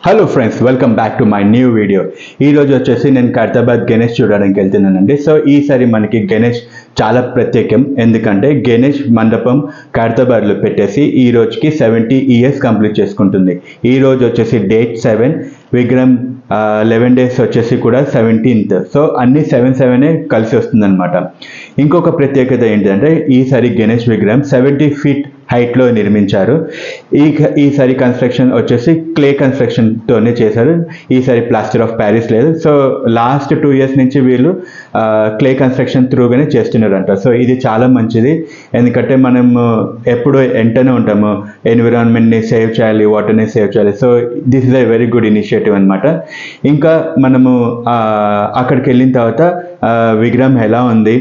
Hello friends, welcome back to my new video. ఈరోజు వచ్చేసి నేను ఖైరతాబాద్ గణేష్ చూడడానికి వెళ్తున్నానండి. సో ఈసారి మనకి గణేష్ చాలా ప్రత్యేకం. ఎందుకంటే గణేష్ మండపం ఖైరతాబాద్లో పెట్టేసి ఈ రోజుకి 70 years కంప్లీట్ చేసుకుంటుంది. ఈ రోజు వచ్చేసి డేట్ 7, విగ్రహం 11 days వచ్చేసి కూడా 17th. సో అన్ని 7 కలిసి వస్తుందన్నమాట. ఇంకొక ప్రత్యేకత ఏంటంటే ఈసారి గణేష్ విగ్రహం 70 feet హైట్లో నిర్మించారు. ఈసారి కన్స్ట్రక్షన్ వచ్చేసి క్లే కన్స్ట్రక్షన్తోనే చేశారు. ఈసారి ప్లాస్టర్ ఆఫ్ ప్యారిస్ లేదు. సో లాస్ట్ 2 years నుంచి వీళ్ళు క్లే కన్స్ట్రక్షన్ త్రూగానే చేస్తున్నారంట. సో ఇది చాలా మంచిది. ఎందుకంటే మనం ఎప్పుడు వెంటనే ఉంటాము, ఎన్విరాన్మెంట్ని సేవ్ చేయాలి, వాటర్ని సేవ్ చేయాలి. So this is a very good initiative అనమాట. ఇంకా మనము అక్కడికి వెళ్ళిన తర్వాత విగ్రహం ఎలా ఉంది,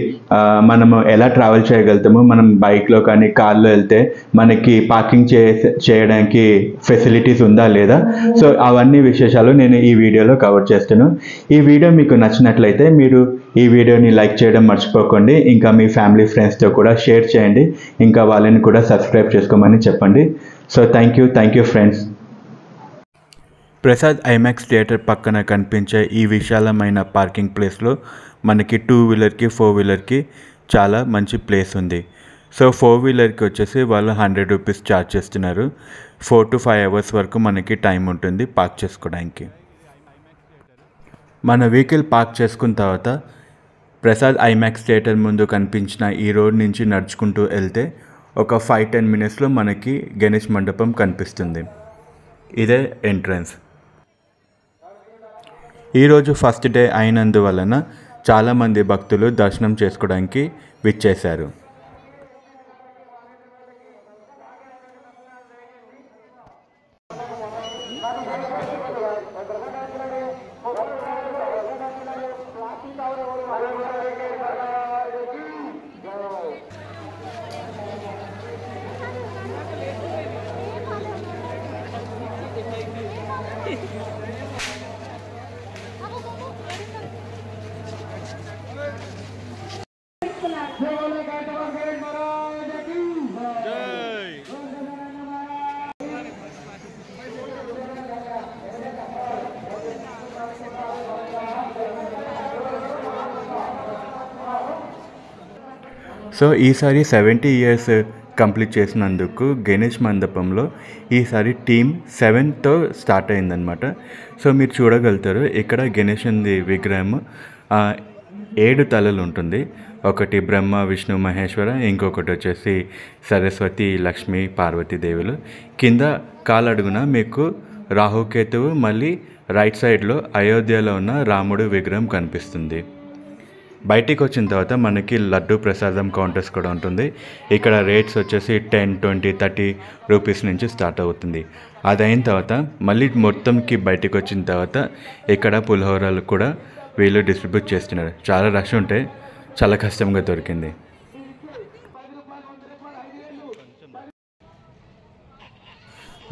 మనము ఎలా ట్రావెల్ చేయగలుగుతాము, మనం బైక్లో కానీ కార్లో వెళ్తే మనకి పార్కింగ్ చేయడానికి ఫెసిలిటీస్ ఉందా లేదా, సో అవన్నీ విశేషాలు నేను ఈ వీడియోలో కవర్ చేస్తాను. ఈ వీడియో మీకు నచ్చినట్లయితే మీరు ఈ వీడియోని లైక్ చేయడం మర్చిపోకండి. ఇంకా మీ ఫ్యామిలీ ఫ్రెండ్స్తో కూడా షేర్ చేయండి. ఇంకా వాళ్ళని కూడా సబ్స్క్రైబ్ చేసుకోమని చెప్పండి. So thank you friends. Prasad IMAX theatre పక్కన కనిపించే ఈ విశాలమైన పార్కింగ్ ప్లేస్లో మనకి 2-wheelerకి 4-wheelerకి చాలా మంచి ప్లేస్ ఉంది. సో 4-wheelerకి వచ్చేసి వాళ్ళు 100 rupees ఛార్జ్ చేస్తున్నారు. 4 to 5 hours వరకు మనకి టైం ఉంటుంది పార్క్ చేసుకోవడానికి. మన వెహికల్ పార్క్ చేసుకున్న తర్వాత ప్రసాద్ ఐమాక్స్ థియేటర్ ముందు కనిపించిన ఈ రోడ్ నుంచి నడుచుకుంటూ వెళ్తే ఒక 5-10 minutesలో మనకి గణేష్ మండపం కనిపిస్తుంది. ఇదే ఎంట్రన్స్. ఈరోజు ఫస్ట్ డే అయినందువలన చాలామంది భక్తులు దర్శనం చేసుకోవడానికి విచ్చేశారు. సో ఈసారి 70 years కంప్లీట్ చేసినందుకు గణేష్ మండపంలో ఈసారి టీమ్ 7తో స్టార్ట్ అయిందనమాట. సో మీరు చూడగలుగుతారు ఇక్కడ గణేశుని విగ్రహం 7 తలలు ఉంటుంది. ఒకటి బ్రహ్మ, విష్ణు, మహేశ్వర, ఇంకొకటి వచ్చేసి సరస్వతి, లక్ష్మి, పార్వతీదేవులు. కింద కాలడుగున మీకు రాహుకేతువు, మళ్ళీ రైట్ సైడ్లో అయోధ్యలో ఉన్న రాముడు విగ్రహం కనిపిస్తుంది. బయటికి వచ్చిన తర్వాత మనకి లడ్డు ప్రసాదం కౌంటర్స్ కూడా ఉంటుంది. ఇక్కడ రేట్స్ వచ్చేసి 10, 20, 30 రూపీస్ నుంచి స్టార్ట్ అవుతుంది. అది అయిన తర్వాత మళ్ళీ మొత్తంకి బయటికి వచ్చిన తర్వాత ఇక్కడ పులిహోరాలు కూడా వీళ్ళు డిస్ట్రిబ్యూట్ చేస్తున్నారు. చాలా రష్ ఉంటే చాలా కష్టంగా దొరికింది.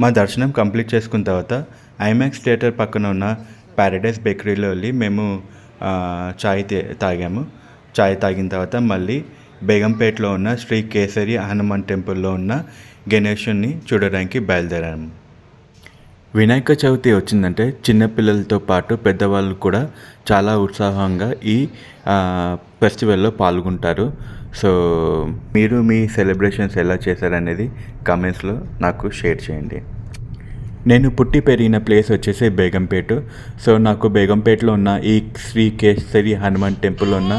మా దర్శనం కంప్లీట్ చేసుకున్న తర్వాత ఐమాక్స్ థియేటర్ పక్కన ఉన్న ప్యారడైస్ బేకరీలో వెళ్ళి మేము చాయ్ తాగాము. చాయ్ తాగిన తర్వాత మళ్ళీ బేగంపేటలో ఉన్న శ్రీ కేసరి హనుమాన్ టెంపుల్లో ఉన్న గణేశుని చూడడానికి బయలుదేరాము. వినాయక చవితి వచ్చిందంటే చిన్నపిల్లలతో పాటు పెద్దవాళ్ళు కూడా చాలా ఉత్సాహంగా ఈ ఫెస్టివల్లో పాల్గొంటారు. సో మీరు మీ సెలబ్రేషన్స్ ఎలా చేశారనేది కామెంట్స్లో నాకు షేర్ చేయండి. నేను పుట్టి పెరిగిన ప్లేస్ వచ్చేసి బేగంపేట. సో నాకు బేగంపేటలో ఉన్న ఈ శ్రీ కేసరి హనుమాన్ టెంపుల్లో ఉన్న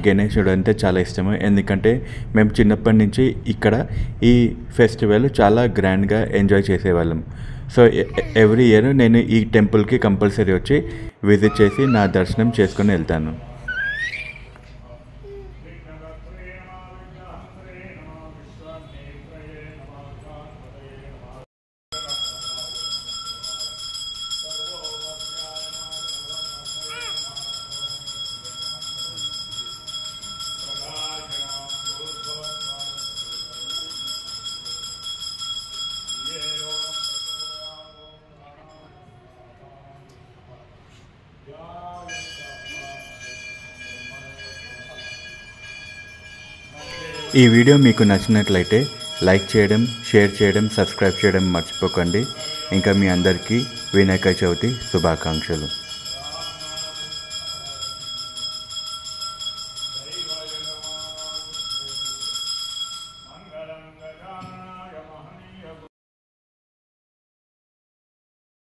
గణేశుడు అంటే చాలా ఇష్టము. ఎందుకంటే మేము చిన్నప్పటి నుంచి ఇక్కడ ఈ ఫెస్టివల్ చాలా గ్రాండ్గా ఎంజాయ్ చేసేవాళ్ళం. సో ఎవ్రీ ఇయర్ నేను ఈ టెంపుల్కి కంపల్సరీ వచ్చి విజిట్ చేసి నా దర్శనం చేసుకొని వెళ్తాను. ఈ వీడియో మీకు నచ్చినట్లయితే లైక్ చేయడం, షేర్ చేయడం, సబ్స్క్రైబ్ చేయడం మర్చిపోకండి. ఇంకా మీ అందరికీ వినాయక చవితి శుభాకాంక్షలు.